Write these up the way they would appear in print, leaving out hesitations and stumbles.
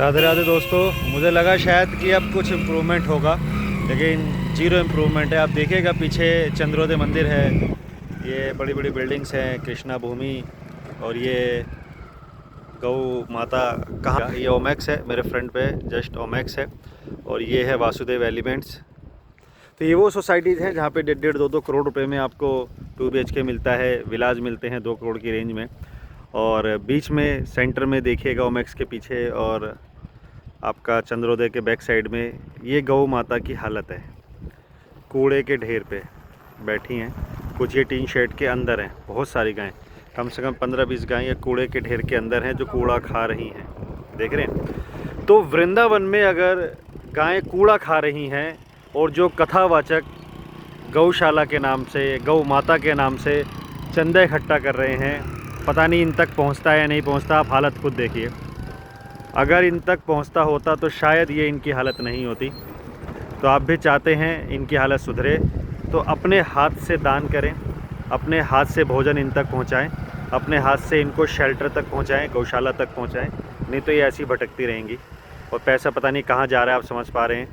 राधे राधे दोस्तों। मुझे लगा शायद कि अब कुछ इम्प्रूवमेंट होगा, लेकिन जीरो इम्प्रूवमेंट है। आप देखिएगा पीछे चंद्रोदय मंदिर है, ये बड़ी बड़ी बिल्डिंग्स हैं, कृष्णा भूमि, और ये गौ माता कहाँ, ये ओमैक्स है मेरे फ्रंट पे, जस्ट ओमैक्स है, और ये है वासुदेव एलिमेंट्स। तो ये वो सोसाइटीज़ हैं जहाँ पे 1.5-2 करोड़ रुपए में आपको 2 BHK मिलता है, विलाज मिलते हैं 2 करोड़ की रेंज में। और बीच में सेंटर में देखिएगा ओमैक्स के पीछे और आपका चंद्रोदय के बैक साइड में ये गौ माता की हालत है। कूड़े के ढेर पे बैठी हैं, कुछ ये टीन शेड के अंदर हैं। बहुत सारी गायें, कम से कम 15-20 गायें ये कूड़े के ढेर के अंदर हैं जो कूड़ा खा रही हैं। देख रहे हैं? तो वृंदावन में अगर गायें कूड़ा खा रही हैं और जो कथावाचक गौशाला के नाम से, गौ माता के नाम से चंदा इकट्ठा कर रहे हैं, पता नहीं इन तक पहुंचता है या नहीं पहुंचता। आप हालत खुद देखिए। अगर इन तक पहुंचता होता तो शायद ये इनकी हालत नहीं होती। तो आप भी चाहते हैं इनकी हालत सुधरे तो अपने हाथ से दान करें, अपने हाथ से भोजन इन तक पहुंचाएं, अपने हाथ से इनको शेल्टर तक पहुंचाएं, गौशाला तक पहुंचाएं। नहीं तो ये ऐसी भटकती रहेंगी और पैसा पता नहीं कहाँ जा रहा है। आप समझ पा रहे हैं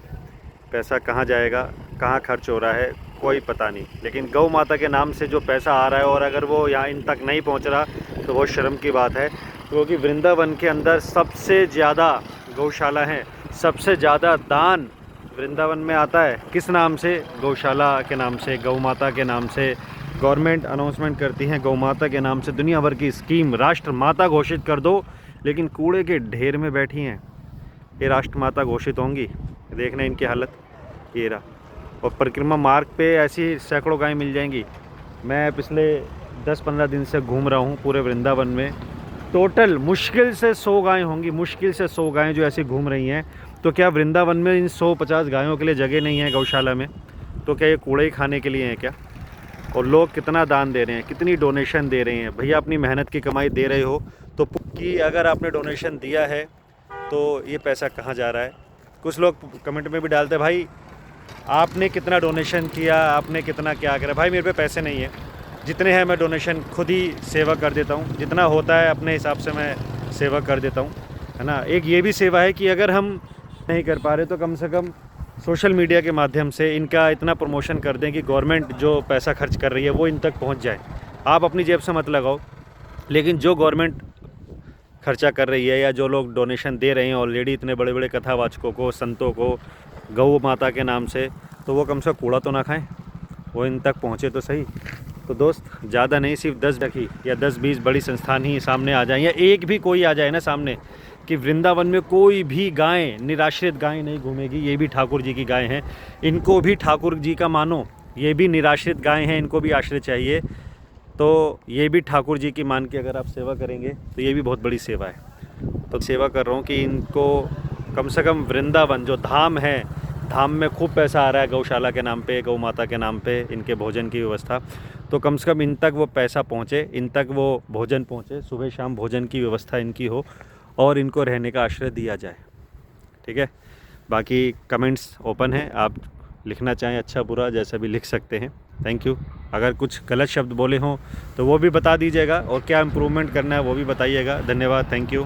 पैसा कहाँ जाएगा, कहाँ खर्च हो रहा है, कोई पता नहीं। लेकिन गौ माता के नाम से जो पैसा आ रहा है और अगर वो यहाँ इन तक नहीं पहुँच रहा तो बहुत शर्म की बात है। क्योंकि वृंदावन के अंदर सबसे ज़्यादा गौशाला हैं, सबसे ज़्यादा दान वृंदावन में आता है। किस नाम से? गौशाला के नाम से, गौ माता के नाम से। गवर्नमेंट अनाउंसमेंट करती हैं गौ माता के नाम से दुनिया भर की स्कीम, राष्ट्र माता घोषित कर दो, लेकिन कूड़े के ढेर में बैठी हैं। ये राष्ट्र माता घोषित होंगी? देखना इनकी हालत ये रहा। और परिक्रमा मार्ग पे ऐसी सैकड़ों गायें मिल जाएंगी। मैं पिछले 10-15 दिन से घूम रहा हूँ पूरे वृंदावन में। टोटल मुश्किल से 100 गायें होंगी, मुश्किल से 100 गायें जो ऐसी घूम रही हैं। तो क्या वृंदावन में इन 150 गायों के लिए जगह नहीं है गौशाला में? तो क्या ये कूड़े ही खाने के लिए हैं क्या? और लोग कितना दान दे रहे हैं, कितनी डोनेशन दे रहे हैं। भैया अपनी मेहनत की कमाई दे रहे हो तो कि अगर आपने डोनेशन दिया है तो ये पैसा कहाँ जा रहा है? कुछ लोग कमेंट में भी डालते हैं, भाई आपने कितना डोनेशन किया, आपने कितना क्या करा। भाई मेरे पे पैसे नहीं है, जितने हैं मैं डोनेशन खुद ही सेवा कर देता हूँ। जितना होता है अपने हिसाब से मैं सेवा कर देता हूँ, है ना। एक ये भी सेवा है कि अगर हम नहीं कर पा रहे तो कम से कम सोशल मीडिया के माध्यम से इनका इतना प्रमोशन कर दें कि गवर्नमेंट जो पैसा खर्च कर रही है वो इन तक पहुँच जाए। आप अपनी जेब से मत लगाओ, लेकिन जो गवर्नमेंट खर्चा कर रही है या जो लोग डोनेशन दे रहे हैं ऑलरेडी इतने बड़े बड़े कथावाचकों को, संतों को, गौ माता के नाम से, तो वो कम से कम कूड़ा तो ना खाएं, वो इन तक पहुँचे तो सही। तो दोस्त ज़्यादा नहीं, सिर्फ 10 रखी या 10-20 बड़ी संस्थान ही सामने आ जाए, या एक भी कोई आ जाए ना सामने कि वृंदावन में कोई भी गाय, निराश्रित गाय नहीं घूमेगी। ये भी ठाकुर जी की गाय हैं, इनको भी ठाकुर जी का मानो। ये भी निराश्रित गाय हैं, इनको भी आश्रय चाहिए। तो ये भी ठाकुर जी की मान के अगर आप सेवा करेंगे तो ये भी बहुत बड़ी सेवा है। तो सेवा कर रहा हूँ कि इनको कम से कम वृंदावन जो धाम है, धाम में खूब पैसा आ रहा है गौशाला के नाम पे, गौ माता के नाम पे, इनके भोजन की व्यवस्था। तो कम से कम इन तक वो पैसा पहुँचे, इन तक वो भोजन पहुँचे, सुबह शाम भोजन की व्यवस्था इनकी हो और इनको रहने का आश्रय दिया जाए। ठीक है, बाकी कमेंट्स ओपन है, आप लिखना चाहें अच्छा बुरा जैसा भी लिख सकते हैं। Thank you. अगर कुछ गलत शब्द बोले हों तो वो भी बता दीजिएगा, और क्या इम्प्रूवमेंट करना है वो भी बताइएगा। धन्यवाद, थैंक यू।